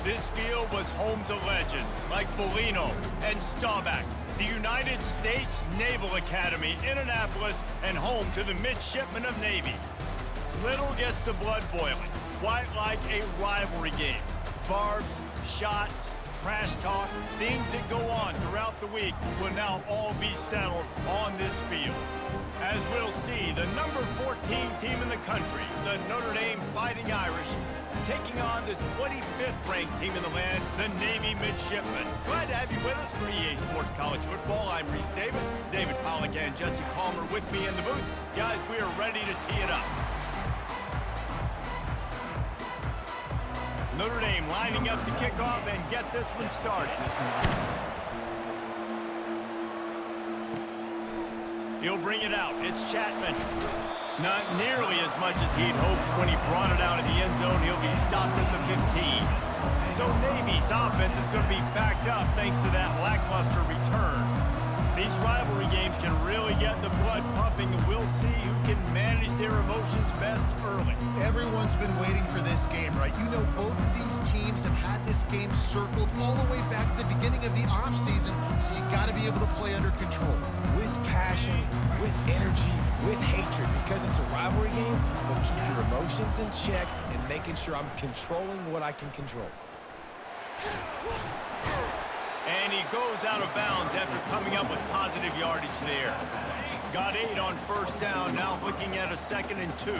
This field was home to legends like Bolino and Staubach, the United States Naval Academy in Annapolis, and home to the Midshipmen of Navy. Little gets the blood boiling, quite like a rivalry game. Barbs, shots, trash talk, things that go on throughout the week will now all be settled on this field. As we'll see, the number 14 team in the country, the Notre Dame Fighting Irish, taking on the 25th ranked team in the land, the Navy Midshipmen. Glad to have you with us for EA Sports College Football. I'm Reese Davis, David Pollack and Jesse Palmer with me in the booth. Guys, we are ready to tee it up. Notre Dame lining up to kick off and get this one started. He'll bring it out. It's Chapman. Not nearly as much as he'd hoped when he brought it out of the end zone. He'll be stopped at the 15. So Navy's offense is going to be backed up thanks to that lackluster return. These rivalry games can really get the blood pumping, and we'll see who can manage their emotions best early. Everyone's been waiting for this game, right? You know, both of these teams have had this game circled all the way back to the beginning of the offseason, so you got to be able to play under control. With passion, with energy, with hatred, because it's a rivalry game, but keep your emotions in check and making sure I'm controlling what I can control. And he goes out of bounds after coming up with positive yardage there. Got 8 on first down, now looking at a 2nd and 2.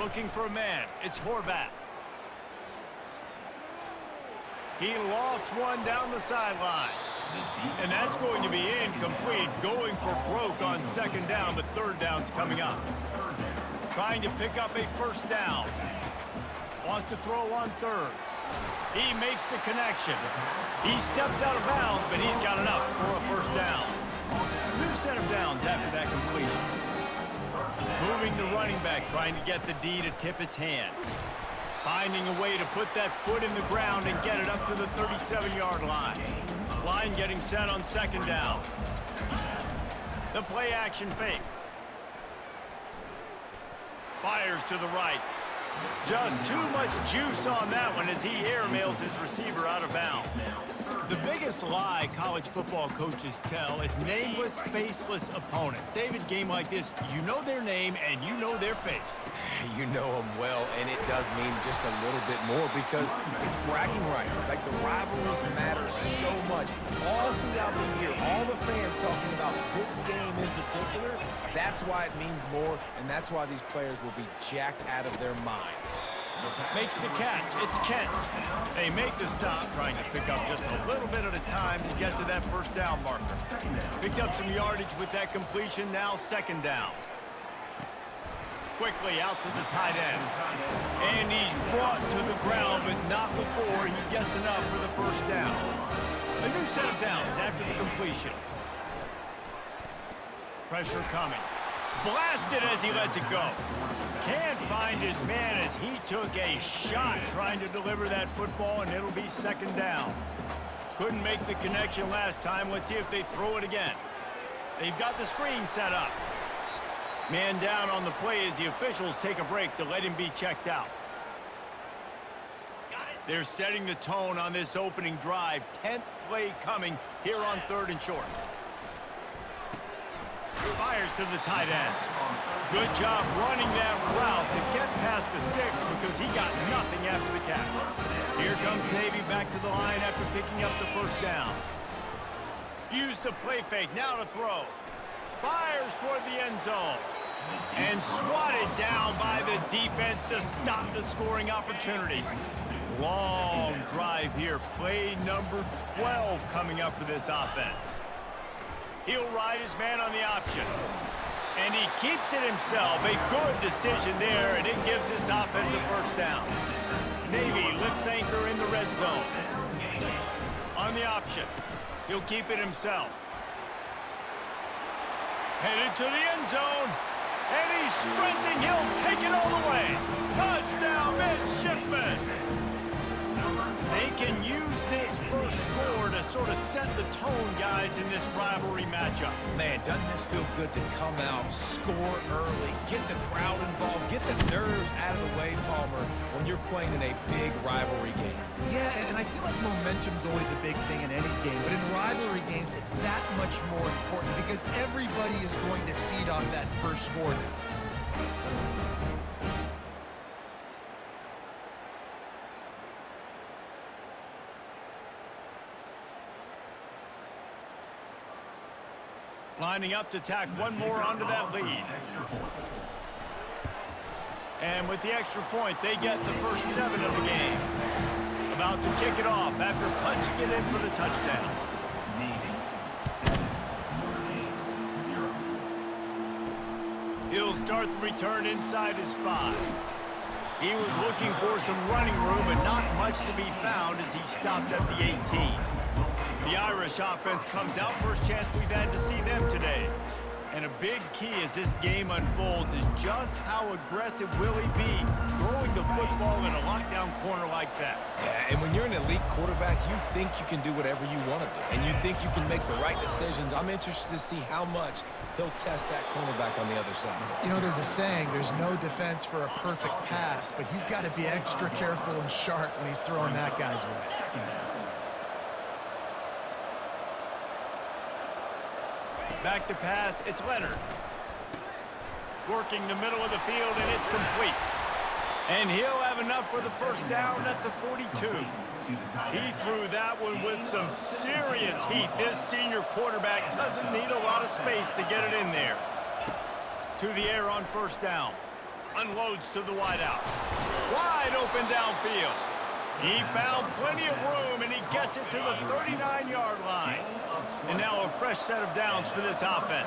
Looking for a man, it's Horvath. He lofts one down the sideline. And that's going to be incomplete, going for broke on 2nd down, but 3rd down's coming up. Trying to pick up a 1st down. Wants to throw on 3rd. He makes the connection. He steps out of bounds, but he's got enough for a 1st down. New set of downs after that completion. Moving the running back, trying to get the D to tip its hand. Finding a way to put that foot in the ground and get it up to the 37-yard line. Line getting set on 2nd down. The play action fake. Fires to the right. Just too much juice on that one as he airmails his receiver out of bounds. The biggest lie college football coaches tell is nameless, faceless opponent. David, game like this, you know their name and you know their face. You know them well, and it does mean just a little bit more because it's bragging rights. Like, the rivalries matter so much. All throughout the year, all the fans talking about this game in particular, that's why it means more, and that's why these players will be jacked out of their minds. Makes the catch. It's Kent. They make the stop, trying to pick up just a little bit at a time to get to that 1st down marker. Picked up some yardage with that completion, now 2nd down. Quickly out to the tight end. And he's brought to the ground, but not before he gets enough for the 1st down. A new set of downs after the completion. Pressure coming. Blasted as he lets it go. Can't find his man as he took a shot trying to deliver that football, and it'll be 2nd down. Couldn't make the connection last time. Let's see if they throw it again. They've got the screen set up. Man down on the play as the officials take a break to let him be checked out. They're setting the tone on this opening drive. 10th play coming here on 3rd and short. Fires to the tight end. Good job running that route to get past the sticks because he got nothing after the catch. Here comes Navy back to the line after picking up the 1st down. Use the play fake, now to throw. Fires toward the end zone. And swatted down by the defense to stop the scoring opportunity. Long drive here. Play number 12 coming up for this offense. He'll ride his man on the option. And he keeps it himself. A good decision there, and it gives his offense a 1st down. Navy lifts anchor in the red zone. On the option. He'll keep it himself. Headed to the end zone. And he's sprinting. He'll take it all the way. Touchdown, Midshipmen. They can use this first score to sort of set the tone, guys, in this rivalry matchup. Man, doesn't this feel good to come out, score early, get the crowd involved, get the nerves out of the way, Palmer, when you're playing in a big rivalry game. Yeah, and I feel like momentum's always a big thing in any game, but in rivalry games, it's that much more important because everybody is going to feed off that first score now. Lining up to tack one more onto that lead. And with the extra point, they get the first 7 of the game. About to kick it off after punching it in for the touchdown. He'll start the return inside his 5. He was looking for some running room, but not much to be found as he stopped at the 18. The Irish offense comes out. First chance we've had to see them today. And a big key as this game unfolds is just how aggressive will he be throwing the football in a lockdown corner like that. Yeah, and when you're an elite quarterback, you think you can do whatever you want to do, and you think you can make the right decisions. I'm interested to see how much he'll test that cornerback on the other side. You know, there's a saying, there's no defense for a perfect pass, but he's got to be extra careful and sharp when he's throwing that guy's way. Back to pass, it's Leonard. Working the middle of the field, and it's complete. And he'll have enough for the first down at the 42. He threw that one with some serious heat. This senior quarterback doesn't need a lot of space to get it in there. To the air on first down. Unloads to the wideout. Wide open downfield. He found plenty of room, and he gets it to the 39-yard line. And now a fresh set of downs for this offense.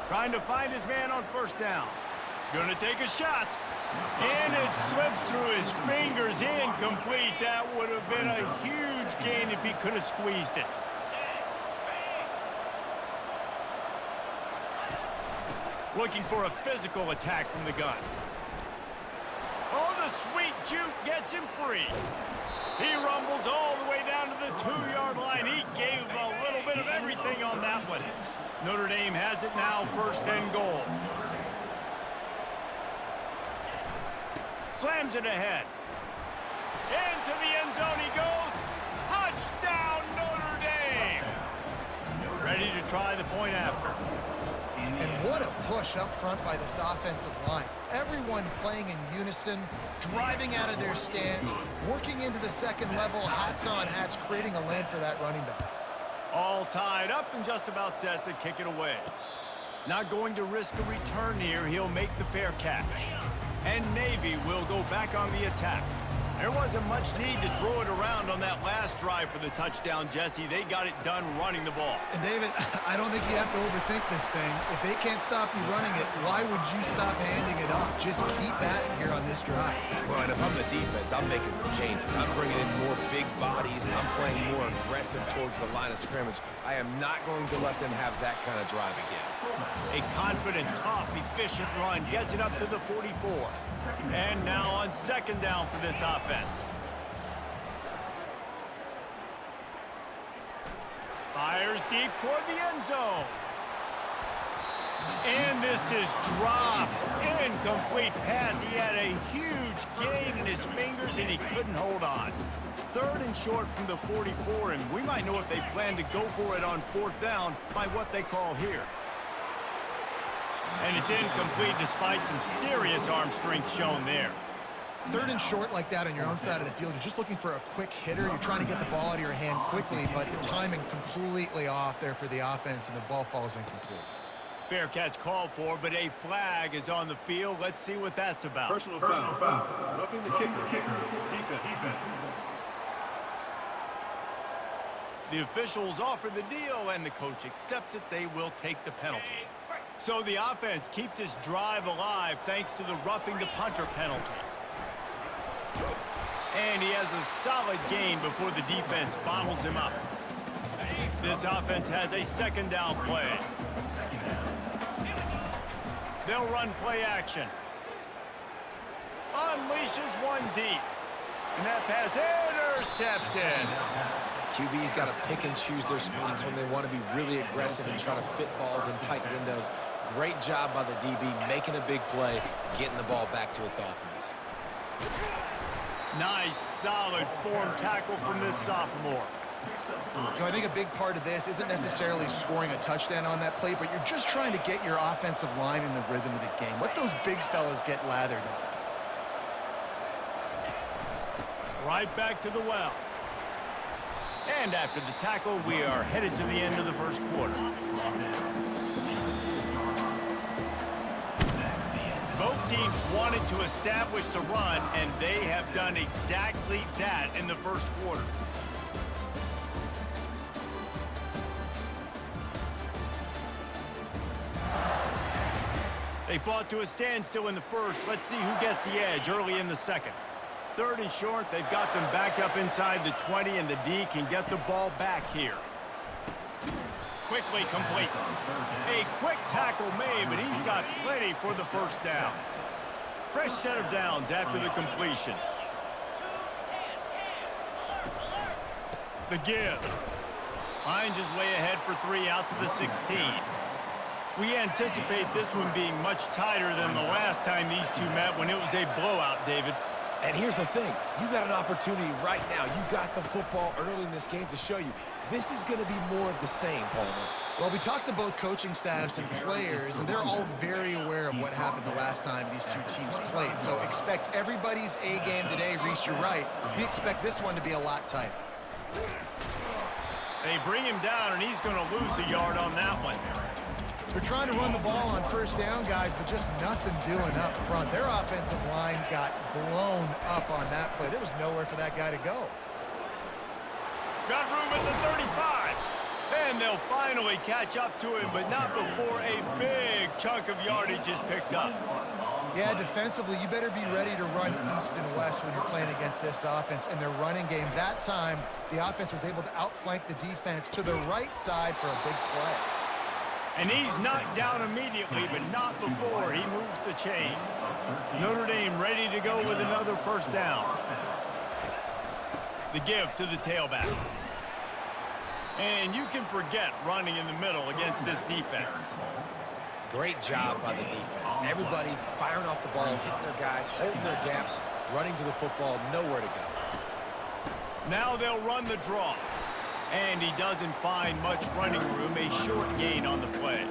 Trying to find his man on first down. Gonna take a shot. And it slips through his fingers, incomplete. That would have been a huge gain if he could have squeezed it. Looking for a physical attack from the gun. Oh, the sweet juke gets him free. He rumbles all the way down to the 2-yard line. He gave him a little bit of everything on that one. Notre Dame has it now, first and goal. Slams it ahead. Into the end zone he goes. Touchdown, Notre Dame. Ready to try the point after. And what a push up front by this offensive line. Everyone playing in unison, driving out of their stance, working into the second level, hats on hats, creating a lane for that running back. All tied up and just about set to kick it away. Not going to risk a return here. He'll make the fair catch. And Navy will go back on the attack. There wasn't much need to throw it around on that last drive for the touchdown, Jesse. They got it done running the ball. And David, I don't think you have to overthink this thing. If they can't stop you running it, why would you stop handing it off? Just keep at it here on this drive. Well, and if I'm the defense, I'm making some changes. I'm bringing in more big bodies. I'm playing more aggressive towards the line of scrimmage. I am not going to let them have that kind of drive again. A confident, tough, efficient run gets it up to the 44. And now on second down for this offense. Fires deep toward the end zone. And this is dropped. Incomplete pass. He had a huge gain in his fingers, and he couldn't hold on. Third and short from the 44, and we might know if they plan to go for it on fourth down by what they call here. And it's incomplete despite some serious arm strength shown there. Third and short like that on your own side of the field, you're just looking for a quick hitter. You're trying to get the ball out of your hand quickly, but the timing completely off there for the offense, and the ball falls incomplete. Fair catch called for, but a flag is on the field. Let's see what that's about. Personal foul. Roughing the kicker. Defense. The officials offer the deal, and the coach accepts it. They will take the penalty. So the offense keeps its drive alive thanks to the roughing the punter penalty. And he has a solid gain before the defense bottles him up. This offense has a second down play. They'll run play action. Unleashes pushes one deep. And that pass intercepted. QB's got to pick and choose their spots when they want to be really aggressive and try to fit balls in tight windows. Great job by the DB making a big play, getting the ball back to its offense. Nice, solid form tackle from this sophomore. You know, I think a big part of this isn't necessarily scoring a touchdown on that play, but you're just trying to get your offensive line in the rhythm of the game. Let those big fellas get lathered up. Right back to the well. And after the tackle, we are headed to the end of the first quarter. Both teams wanted to establish the run, and they have done exactly that in the first quarter. They fought to a standstill in the first. Let's see who gets the edge early in the second. Third and short, they've got them back up inside the 20, and the D can get the ball back here. Quickly complete. A quick tackle made, but he's got plenty for the first down. Fresh set of downs after the completion. The give. Hines is way ahead for 3 out to the 16. We anticipate this one being much tighter than the last time these two met when it was a blowout, David. And here's the thing. You got an opportunity right now. You got the football early in this game to show you. This is going to be more of the same, Palmer. Well, we talked to both coaching staffs and players, and they're all very aware of what happened the last time these two teams played. So expect everybody's A game today. Reese, you're right. We expect this one to be a lot tighter. They bring him down, and he's going to lose a yard on that one. They're trying to run the ball on first down, guys, but just nothing doing up front. Their offensive line got blown up on that play. There was nowhere for that guy to go. Got room at the 35. And they'll finally catch up to him, but not before a big chunk of yardage is picked up. Yeah, defensively, you better be ready to run east and west when you're playing against this offense and their running game. That time, the offense was able to outflank the defense to the right side for a big play. And he's knocked down immediately, but not before he moves the chains. Notre Dame ready to go with another first down. The give to the tailback. And you can forget running in the middle against this defense. Great job by the defense. Everybody firing off the ball, hitting their guys, holding their gaps, running to the football, nowhere to go. Now they'll run the draw. And he doesn't find much running room, a short gain on the play.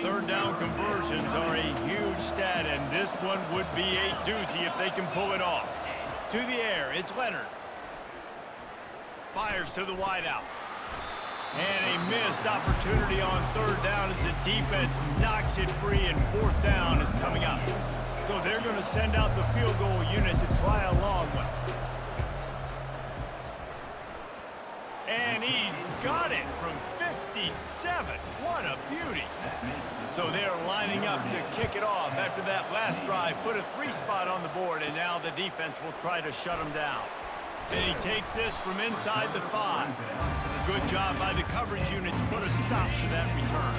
Third down conversions are a huge stat, and this one would be a doozy if they can pull it off. To the air, it's Leonard. Fires to the wideout. And a missed opportunity on third down as the defense knocks it free, and fourth down is coming up. So they're going to send out the field goal unit to try a long one. And he's got it from 57. What a beauty. So they're lining up to kick it off after that last drive. Put a 3 spot on the board, and now the defense will try to shut him down. And he takes this from inside the 5. Good job by the coverage unit to put a stop to that return.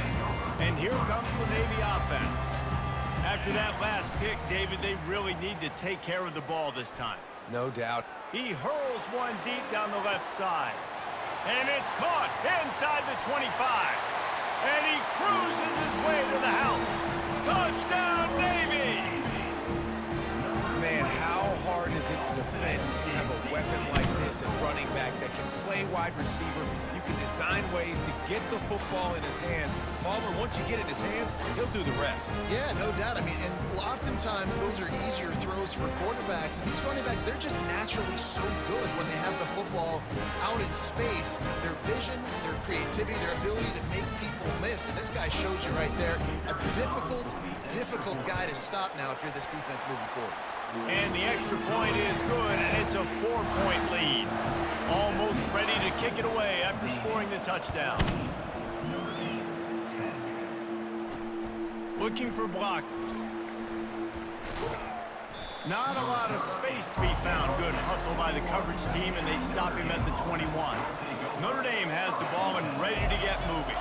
And here comes the Navy offense. After that last pick, David, they really need to take care of the ball this time. No doubt. He hurls one deep down the left side. And it's caught inside the 25. And he cruises his way to the house. Touchdown, Navy! Man, how hard is it to defend? You have a weapon like this at running back that can play wide receiver. You can design ways to get the football in his hand. Palmer, once you get it in his hands, he'll do the rest. Yeah, no doubt. I mean, and oftentimes those are easier throws for quarterbacks. And these running backs, they're just naturally so good when they have the football out in space. Their vision, their creativity, their ability to make people miss. And this guy shows you right there a difficult guy to stop now if you're this defense moving forward. And the extra point is good, and it's a 4-point lead. Almost ready to kick it away after scoring the touchdown. Looking for blockers. Not a lot of space to be found. Good hustle by the coverage team, and they stop him at the 21. Notre Dame has the ball and ready to get moving.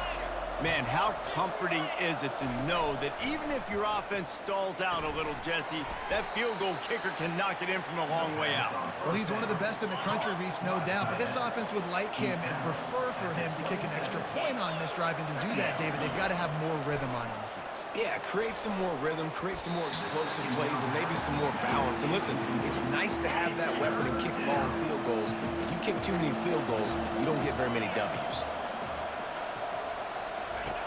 Man, how comforting is it to know that even if your offense stalls out a little, Jesse, that field goal kicker can knock it in from a long way out. Well, he's one of the best in the country, Reese, no doubt. But this offense would like him and prefer for him to kick an extra point on this drive. And to do that, David, they've got to have more rhythm on offense. Yeah, create some more rhythm, create some more explosive plays, and maybe some more balance. And listen, it's nice to have that weapon and kick long field goals. If you kick too many field goals, you don't get very many W's.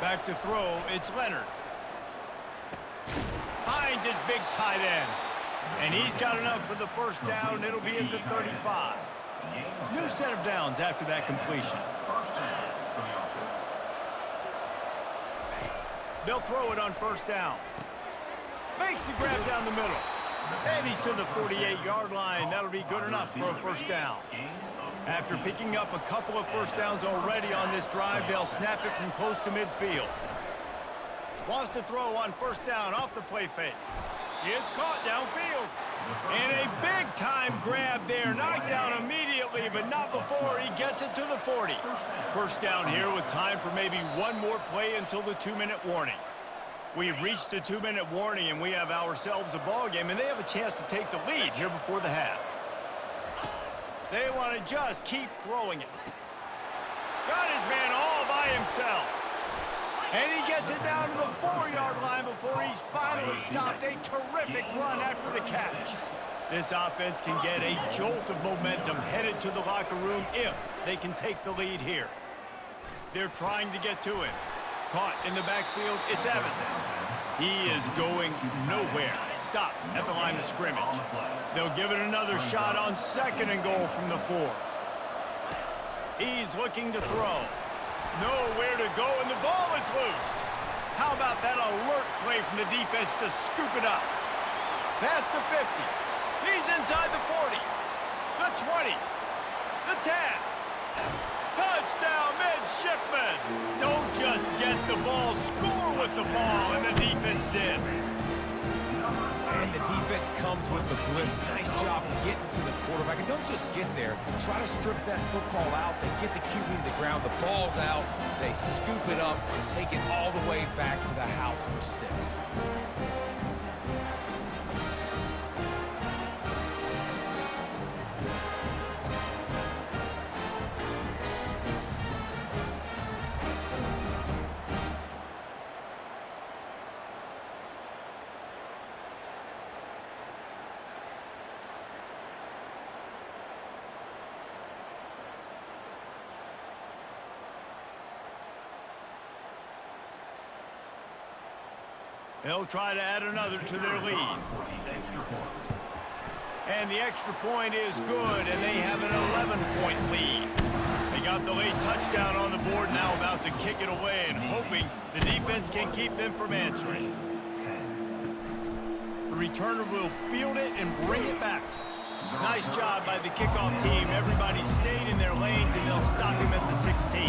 Back to throw, it's Leonard. Finds his big tight end. And he's got enough for the first down. It'll be at the 35. New set of downs after that completion. They'll throw it on first down. Makes the grab down the middle. And he's to the 48-yard line. That'll be good enough for a first down. After picking up a couple of first downs already on this drive, they'll snap it from close to midfield. Wants to throw on first down off the play fake. It's caught downfield. And a big-time grab there. Knocked down immediately, but not before he gets it to the 40. First down here with time for maybe one more play until the 2-minute warning. We've reached the 2-minute warning, and we have ourselves a ball game, and they have a chance to take the lead here before the half. They want to just keep throwing it. Got his man all by himself. And he gets it down to the 4-yard line before he's finally stopped. A terrific run after the catch. This offense can get a jolt of momentum headed to the locker room if they can take the lead here. They're trying to get to him. Caught in the backfield, it's Evans. He is going nowhere. Stop at the line of scrimmage. They'll give it another shot on 2nd and goal from the 4. He's looking to throw. Nowhere to go, and the ball is loose. How about that alert play from the defense to scoop it up? Past the 50. He's inside the 40. The 20. The 10. Touchdown, midshipman. Don't just get the ball, score with the ball, and the defense did. And the defense comes with the blitz. Nice job getting to the quarterback. And don't just get there. Try to strip that football out. They get the QB to the ground. The ball's out. They scoop it up and take it all the way back to the house for 6. They'll try to add another to their lead. And the extra point is good, and they have an 11-point lead. They got the late touchdown on the board, now about to kick it away and hoping the defense can keep them from answering. The returner will field it and bring it back. Nice job by the kickoff team. Everybody stayed in their lanes, and they'll stop him at the 16.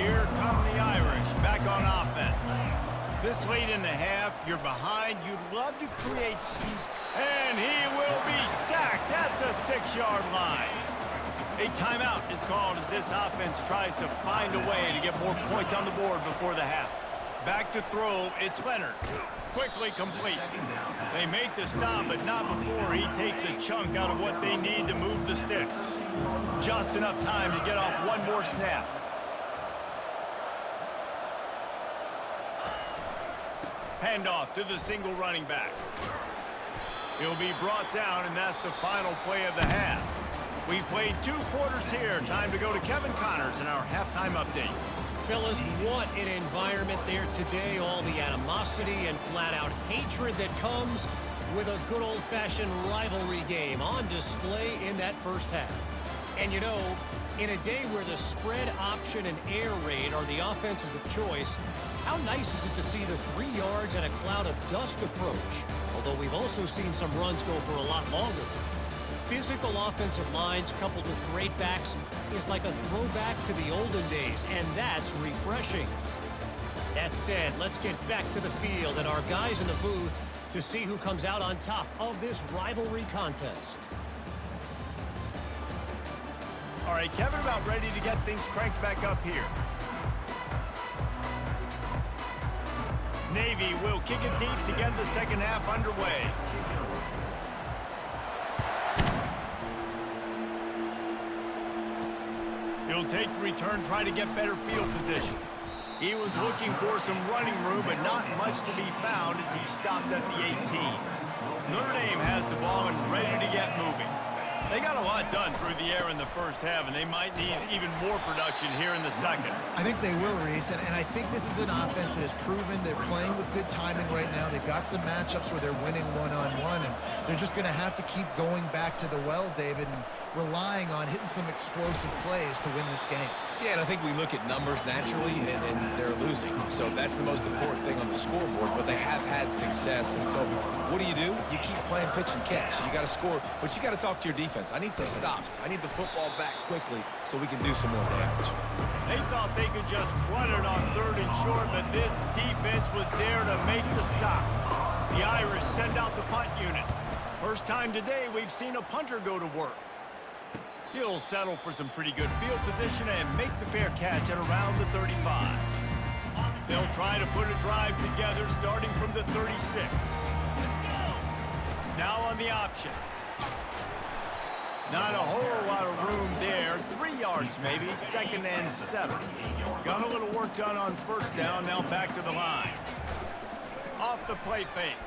Here come the Irish back on offense. This late in the half, you're behind. You'd love to create speed. And he will be sacked at the 6-yard line. A timeout is called as this offense tries to find a way to get more points on the board before the half. Back to throw, it's Leonard. Quickly complete. They make the stop, but not before he takes a chunk out of what they need to move the sticks. Just enough time to get off one more snap. Handoff to the single running back. He'll be brought down, and that's the final play of the half. We've played 2 quarters here. Time to go to Kevin Connors in our halftime update. Fellas, what an environment there today. All the animosity and flat-out hatred that comes with a good old-fashioned rivalry game on display in that first half. And you know, in a day where the spread option and air raid are the offenses of choice, how nice is it to see the 3 yards and a cloud of dust approach? Although we've also seen some runs go for a lot longer. Physical offensive lines coupled with great backs is like a throwback to the olden days, and that's refreshing. That said, let's get back to the field and our guys in the booth to see who comes out on top of this rivalry contest. All right, Kevin, about ready to get things cranked back up here. Navy will kick it deep to get the second half underway. He'll take the return, try to get better field position. He was looking for some running room, but not much to be found as he stopped at the 18. Notre Dame has the ball and ready to get moving. They got a lot done through the air in the first half, and they might need even more production here in the second. I think they will, Reese, and I think this is an offense that has proven they're playing with good timing right now. They've got some matchups where they're winning one-on-one, and they're just going to have to keep going back to the well, David, and relying on hitting some explosive plays to win this game. Yeah, and I think we look at numbers naturally, and they're losing. So that's the most important thing on the scoreboard, but they have had success. And so what do? You keep playing pitch and catch. You got to score, but you got to talk to your defense. I need some stops. I need the football back quickly so we can do some more damage. They thought they could just run it on 3rd and short, but this defense was there to make the stop. The Irish send out the punt unit. First time today we've seen a punter go to work. He'll settle for some pretty good field position and make the fair catch at around the 35. They'll try to put a drive together starting from the 36. Now on the option. Not a whole lot of room there. 3 yards maybe, 2nd and 7. Got a little work done on 1st down, now back to the line. Off the play fake.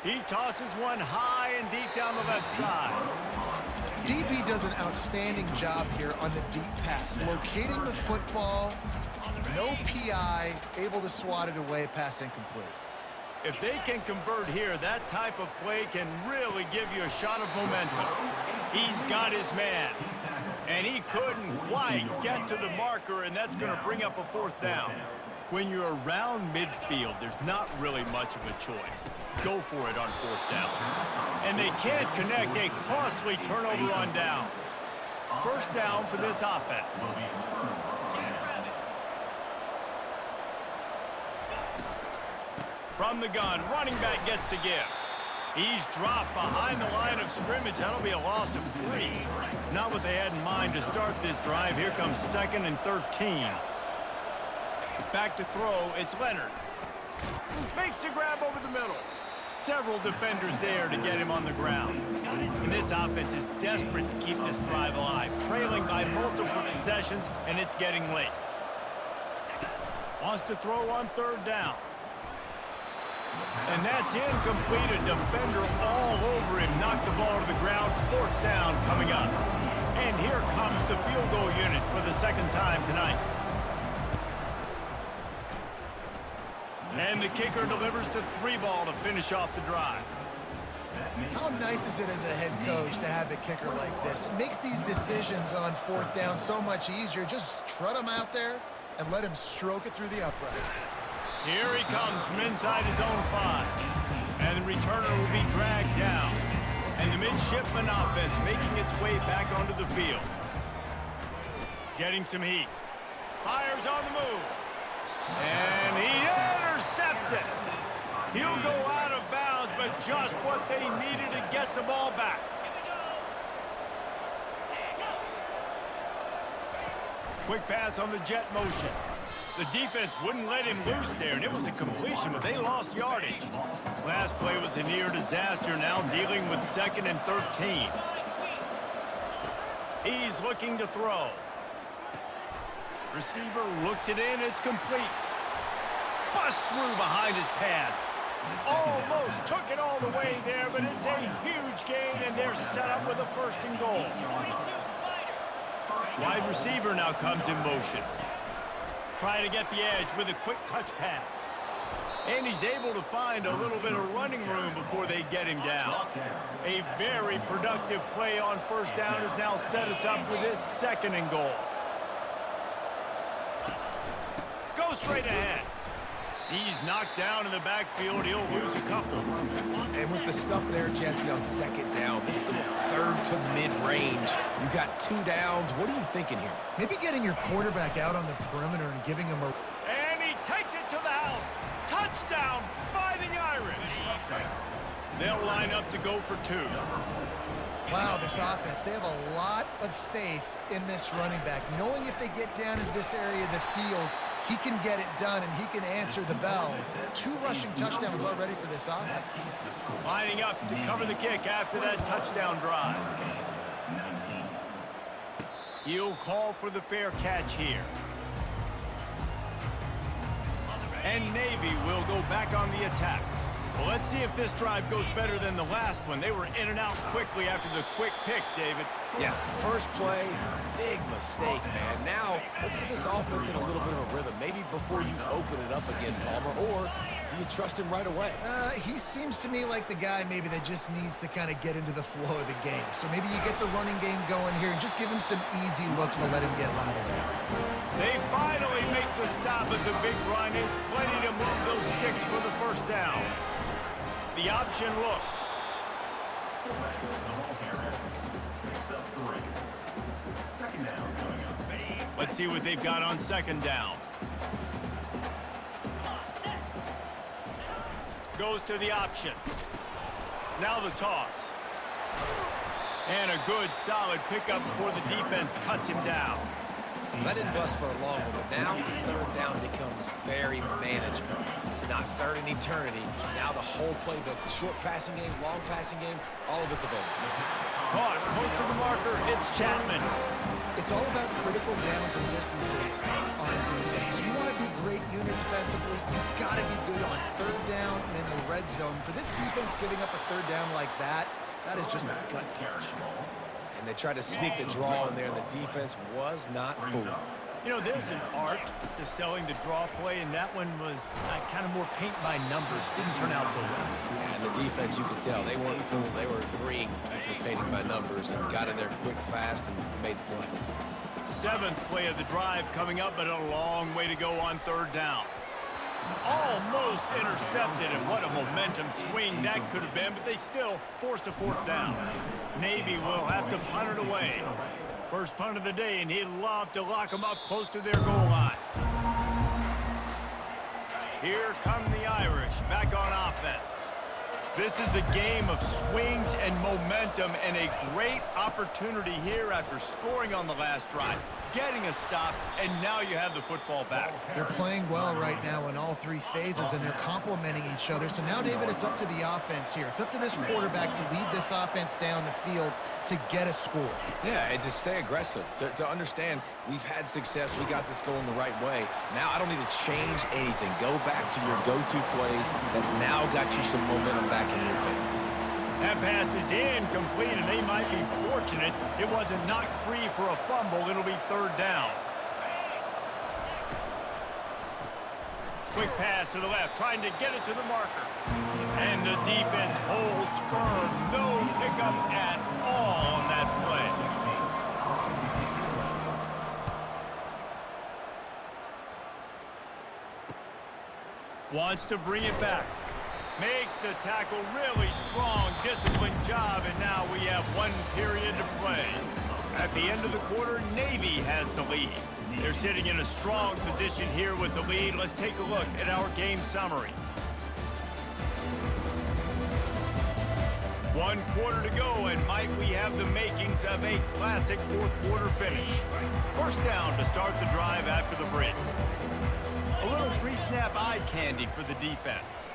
He tosses one high and deep down the left side. DB does an outstanding job here on the deep pass, locating the football, no PI, able to swat it away, pass incomplete. If they can convert here, that type of play can really give you a shot of momentum. He's got his man, and he couldn't quite get to the marker, and that's going to bring up a 4th down. When you're around midfield, there's not really much of a choice. Go for it on 4th down. And they can't connect, a costly turnover on downs. 1st down for this offense. From the gun, running back gets to give. He's dropped behind the line of scrimmage. That'll be a loss of 3. Not what they had in mind to start this drive. Here comes 2nd and 13. Back to throw, it's Leonard. Makes the grab over the middle. Several defenders there to get him on the ground. And this offense is desperate to keep this drive alive, trailing by multiple possessions, and it's getting late. Wants to throw on 3rd down. And that's incomplete. A defender all over him. Knocked the ball to the ground. 4th down coming up. And here comes the field goal unit for the 2nd time tonight. And the kicker delivers the 3 ball to finish off the drive. How nice is it as a head coach to have a kicker like this? It makes these decisions on 4th down so much easier. Just trot him out there and let him stroke it through the uprights. Here he comes from inside his own 5. And the returner will be dragged down. And the midshipman offense making its way back onto the field. Getting some heat. Fires on the move. And he intercepts it. He'll go out of bounds, but just what they needed to get the ball back. Quick pass on the jet motion. The defense wouldn't let him loose there, and it was a completion, but they lost yardage. Last play was a near disaster, now dealing with 2nd and 13. He's looking to throw. Receiver looks it in, it's complete. Bust through behind his pad. Almost took it all the way there, but it's a huge gain, and they're set up with a 1st and goal. Wide receiver now comes in motion. Trying to get the edge with a quick touch pass. And he's able to find a little bit of running room before they get him down. A very productive play on 1st down has now set us up for this 2nd and goal. Go straight ahead. He's knocked down in the backfield. He'll lose a couple. And with the stuff there, Jesse, on 2nd down, this little 3rd to mid-range, you got 2 downs. What are you thinking here? Maybe getting your quarterback out on the perimeter and giving him a... And he takes it to the house. Touchdown, Fighting Irish. They'll line up to go for 2. Wow, this offense, they have a lot of faith in this running back, knowing if they get down in this area of the field, he can get it done, and he can answer the bell. 2 rushing touchdowns already for this offense. Lining up to cover the kick after that touchdown drive. He'll call for the fair catch here. And Navy will go back on the attack. Well, let's see if this drive goes better than the last one. They were in and out quickly after the quick pick, David. Yeah, first play, big mistake, man. Now, let's get this offense in a little bit of a rhythm. Maybe before you open it up again, Palmer, or do you trust him right away? He seems to me like the guy maybe that just needs to kind of get into the flow of the game. So maybe you get the running game going here and just give him some easy looks to let him get louder there. They finally make the stop at the big run. It's plenty to move those sticks for the first down. The option look. Let's see what they've got on second down. Goes to the option. Now the toss. And a good, solid pickup before the defense cuts him down. That didn't bust for a long one, but now third down becomes very manageable. It's not third in eternity. Now the whole playbook, short passing game, long passing game, all of it's available. Caught close to the marker. It's Chapman. It's all about critical downs and distances on defense. You want to be great unit defensively, you've got to be good on third down and in the red zone. For this defense giving up a third down like that, that is just a gut punch. And they tried to sneak the draw in there, and the defense was not fooled. You know, there's an art to selling the draw play, and that one was kind of more paint by numbers. Didn't turn out so well. And the defense, you could tell, they weren't fooled. They were agreeing with painting by numbers and got in there quick, fast, and made the play. 7th play of the drive coming up, but a long way to go on third down. Almost intercepted, and what a momentum swing that could have been, but they still force a 4th down. Navy will have to punt it away. First punt of the day, and he'd love to lock them up close to their goal line. Here come the Irish back on offense. This is a game of swings and momentum, and a great opportunity here after scoring on the last drive, getting a stop, and now you have the football back. They're playing well right now in all 3 phases, and they're complementing each other. So now, David, it's up to the offense here. It's up to this quarterback to lead this offense down the field to get a score. Yeah, and to stay aggressive, to understand we've had success, we got this going the right way. Now I don't need to change anything. Go back to your go-to plays. That's now got you some momentum back in your favor. That pass is incomplete, and they might be fortunate it wasn't knocked free for a fumble. It'll be third down. Quick pass to the left, trying to get it to the marker. And the defense holds firm. No pickup at all on that play. Wants to bring it back. Makes the tackle, really strong, disciplined job, and now we have 1 period to play. At the end of the quarter, Navy has the lead. They're sitting in a strong position here with the lead. Let's take a look at our game summary. 1 quarter to go, and might we have the makings of a classic 4th quarter finish. First down to start the drive after the break. A little pre-snap eye candy for the defense.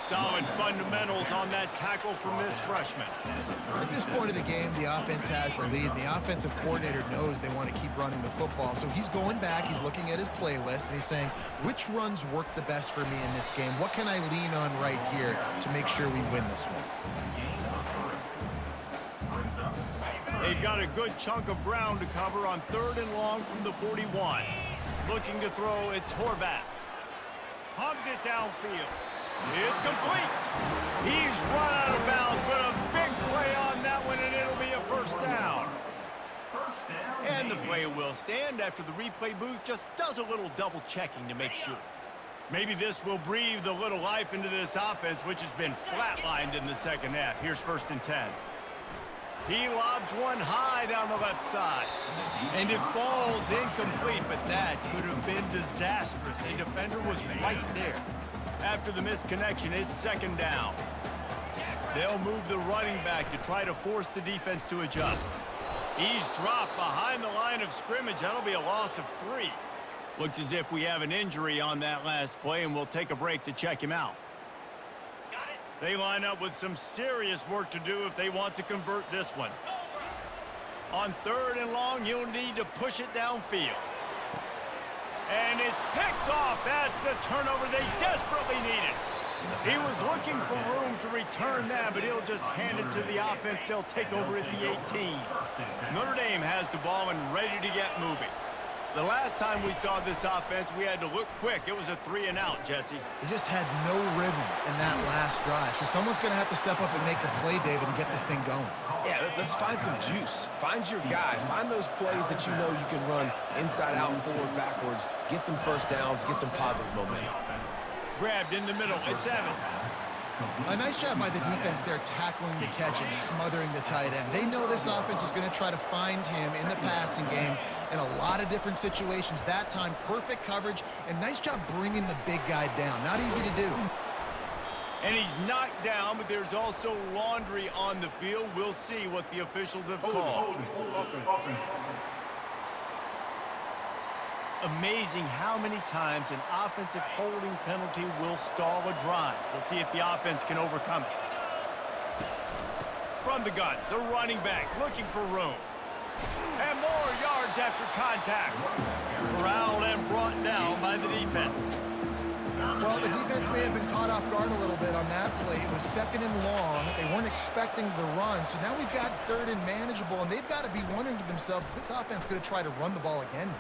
Solid fundamentals on that tackle from this freshman. At this point of the game, the offense has the lead. The offensive coordinator knows they want to keep running the football. So he's going back, he's looking at his playlist, and he's saying, which runs work the best for me in this game? What can I lean on right here to make sure we win this one? They've got a good chunk of ground to cover on 3rd and long from the 41. Looking to throw, it's Horvath. Pumps it downfield. It's complete. He's run out of bounds, but a big play on that one, and it'll be a first down. And the play will stand after the replay booth just does a little double checking to make sure. Maybe this will breathe a little life into this offense, which has been flatlined in the second half. Here's 1st and 10. He lobs one high down the left side. And it falls incomplete, but that could have been disastrous. A defender was right there. After the misconnection, it's 2nd down. They'll move the running back to try to force the defense to adjust. He's dropped behind the line of scrimmage. That'll be a loss of 3. Looks as if we have an injury on that last play, and we'll take a break to check him out. They line up with some serious work to do if they want to convert this one. On 3rd and long, he'll need to push it downfield. And it's picked off. That's the turnover they desperately needed. He was looking for room to return that, but he'll just hand it to the offense. They'll take over at the 18. Notre Dame has the ball and ready to get moving. The last time we saw this offense, we had to look quick. It was a 3-and-out, Jesse. They just had no rhythm in that last drive. So someone's going to have to step up and make a play, David, and get this thing going. Yeah, let's find some juice. Find your guy. Find those plays that you know you can run inside out, forward, backwards. Get some first downs. Get some positive momentum. Grabbed in the middle. It's Evans. A nice job by the defense there tackling the catch and smothering the tight end. They know this offense is going to try to find him in the passing game in a lot of different situations. That time, perfect coverage, and nice job bringing the big guy down. Not easy to do. And he's knocked down, but there's also laundry on the field. We'll see what the officials have called. Offense. Amazing how many times an offensive holding penalty will stall a drive. We'll see if the offense can overcome it. From the gun, the running back looking for room. And more yards after contact. Corralled and brought down by the defense. Well, the defense may have been caught off guard a little bit on that play. It was 2nd and long. They weren't expecting the run. So now we've got 3rd and manageable, and they've got to be wondering to themselves, is this offense going to try to run the ball again?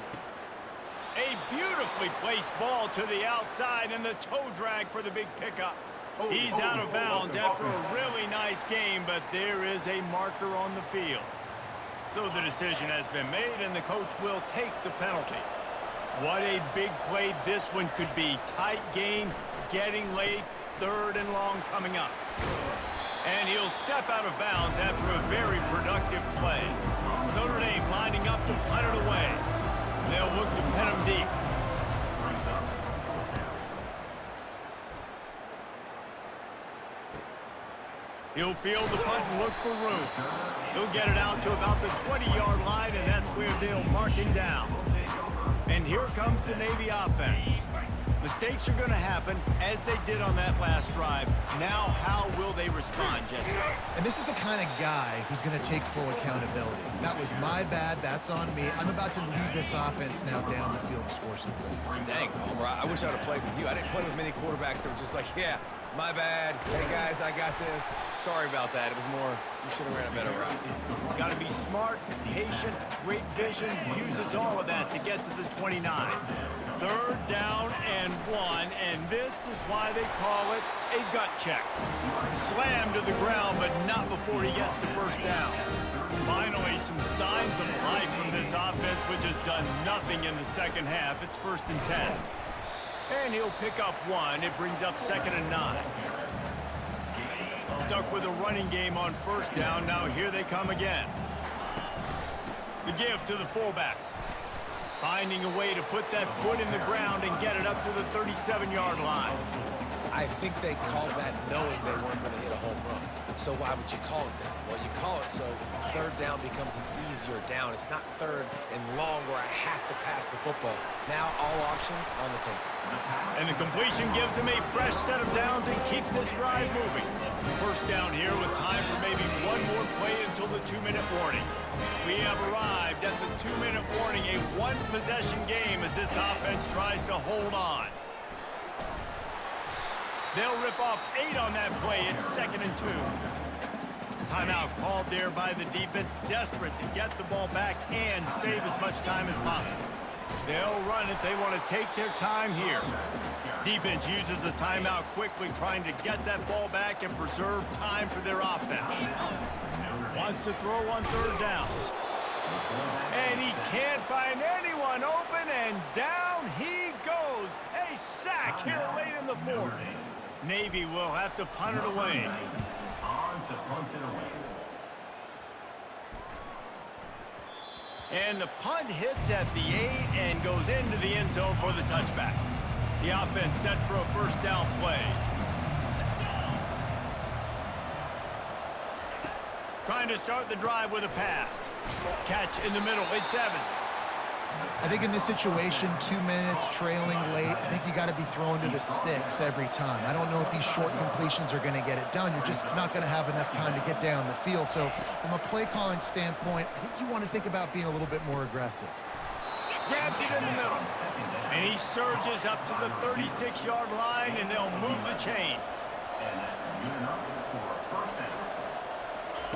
A beautifully placed ball to the outside, and the toe drag for the big pickup. He's out of bounds after a really nice game, but there is a marker on the field. So the decision has been made, and the coach will take the penalty. What a big play this one could be. Tight game, getting late, 3rd and long coming up. And he'll step out of bounds after a very productive play. Notre Dame lining up to punt it away. They'll look to pin him deep. He'll field the punt and look for room. He'll get it out to about the 20-yard line, and that's where they'll mark him down. And here comes the Navy offense. Mistakes are going to happen, as they did on that last drive. Now, how will they respond, Jesse? And this is the kind of guy who's going to take full accountability. That was my bad. That's on me. I'm about to lead this offense now down the field and score some points. Dang, Palmer, I wish I would have played with you. I didn't play with many quarterbacks that were just like, yeah, my bad. Hey, guys, I got this. Sorry about that. It was more, you should have ran a better route. Got to be smart, patient, great vision. Uses all of that to get to the 29. 3rd down and 1, and this is why they call it a gut check. Slammed to the ground, but not before he gets the first down. Finally, some signs of life from this offense, which has done nothing in the second half. It's 1st and 10. And he'll pick up 1. It brings up 2nd and 9. Stuck with a running game on 1st down. Now here they come again. The give to the fullback. Finding a way to put that foot in the ground and get it up to the 37-yard line. I think they called that knowing they weren't going to hit a home run. So why would you call it that? Well, you call it so 3rd down becomes an easier down. It's not 3rd and long where I have to pass the football. Now all options on the table. And the completion gives him a fresh set of downs and keeps this drive moving. 1st down here with time for maybe one more play until the 2-minute warning. We have arrived at the 2-minute warning, a one-possession game as this offense tries to hold on. They'll rip off 8 on that play. It's 2nd and 2. Timeout called there by the defense, desperate to get the ball back and save as much time as possible. They'll run it. They want to take their time here. Defense uses a timeout quickly, trying to get that ball back and preserve time for their offense. Wants to throw on 3rd down. And he can't find anyone open, and down he goes. A sack here late in the 4th. Navy will have to punt it away. And the punt hits at the 8 and goes into the end zone for the touchback. The offense set for a 1st down play. Trying to start the drive with a pass. Catch in the middle. It's Evans. I think in this situation, 2 minutes, trailing late, I think you got to be throwing to the sticks every time. I don't know if these short completions are going to get it done. You're just not going to have enough time to get down the field. So from a play calling standpoint, I think you want to think about being a little bit more aggressive. Grabs it in the middle. And he surges up to the 36-yard line, and they'll move the chains.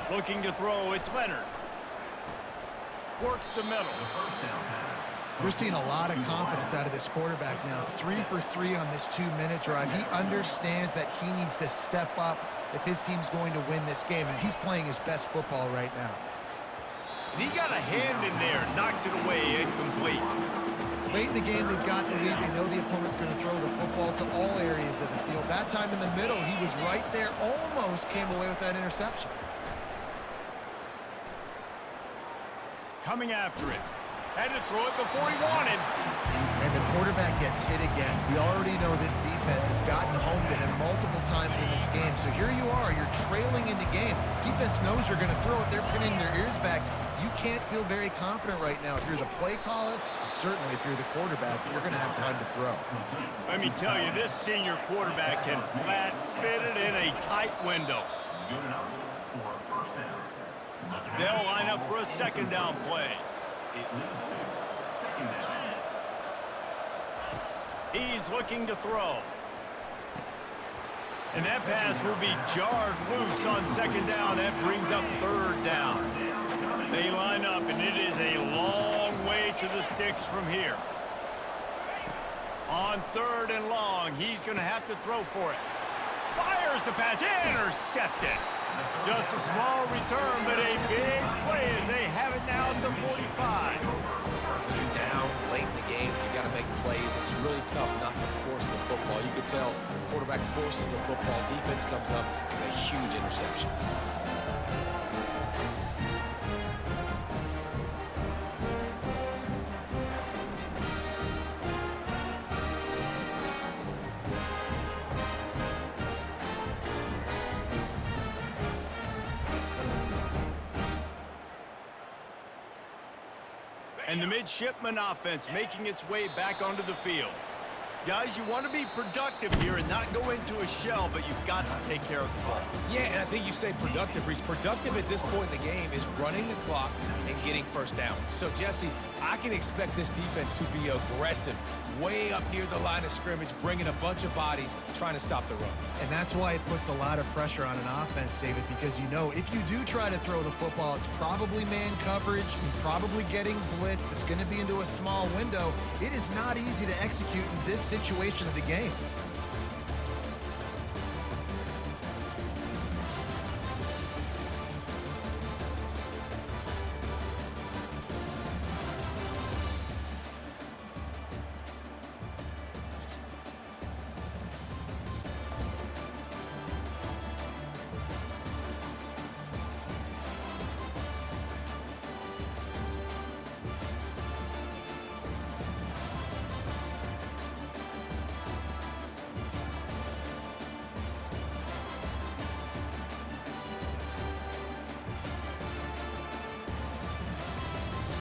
Looking to throw, it's Leonard. Works the middle. We're seeing a lot of confidence out of this quarterback now. 3 for 3 on this 2-minute drive. He understands that he needs to step up if his team's going to win this game, and he's playing his best football right now. And he got a hand in there, knocks it away, incomplete. Late in the game, they've got the lead. They know the opponent's going to throw the football to all areas of the field. That time in the middle, he was right there, almost came away with that interception. Coming after it. Had to throw it before he wanted. And the quarterback gets hit again. We already know this defense has gotten home to him multiple times in this game. So here you are, you're trailing in the game. Defense knows you're going to throw it. They're pinning their ears back. You can't feel very confident right now. If you're the play caller, certainly if you're the quarterback, that you're going to have time to throw. Let me tell you, this senior quarterback can flat fit it in a tight window. They'll line up for a second down play. He's looking to throw. And that pass will be jarred loose on second down. That brings up third down. They line up, and it is a long way to the sticks from here. On third and long, he's going to have to throw for it. Fires the pass, intercepted. Just a small return, but a big play as they have it now at the 45. When you're down late in the game, you got to make plays. It's really tough not to force the football. You can tell the quarterback forces the football. Defense comes up with a huge interception. And the midshipman offense making its way back onto the field. Guys, you want to be productive here and not go into a shell, but you've got to take care of the ball. Yeah, and I think you say productive, Reese. Productive at this point in the game is running the clock and getting first down. So, Jesse, I can expect this defense to be aggressive, way up near the line of scrimmage, bringing a bunch of bodies, trying to stop the run. And that's why it puts a lot of pressure on an offense, David, because you know if you do try to throw the football, it's probably man coverage, you're probably getting blitz, that's going to be into a small window. It is not easy to execute in this situation of the game.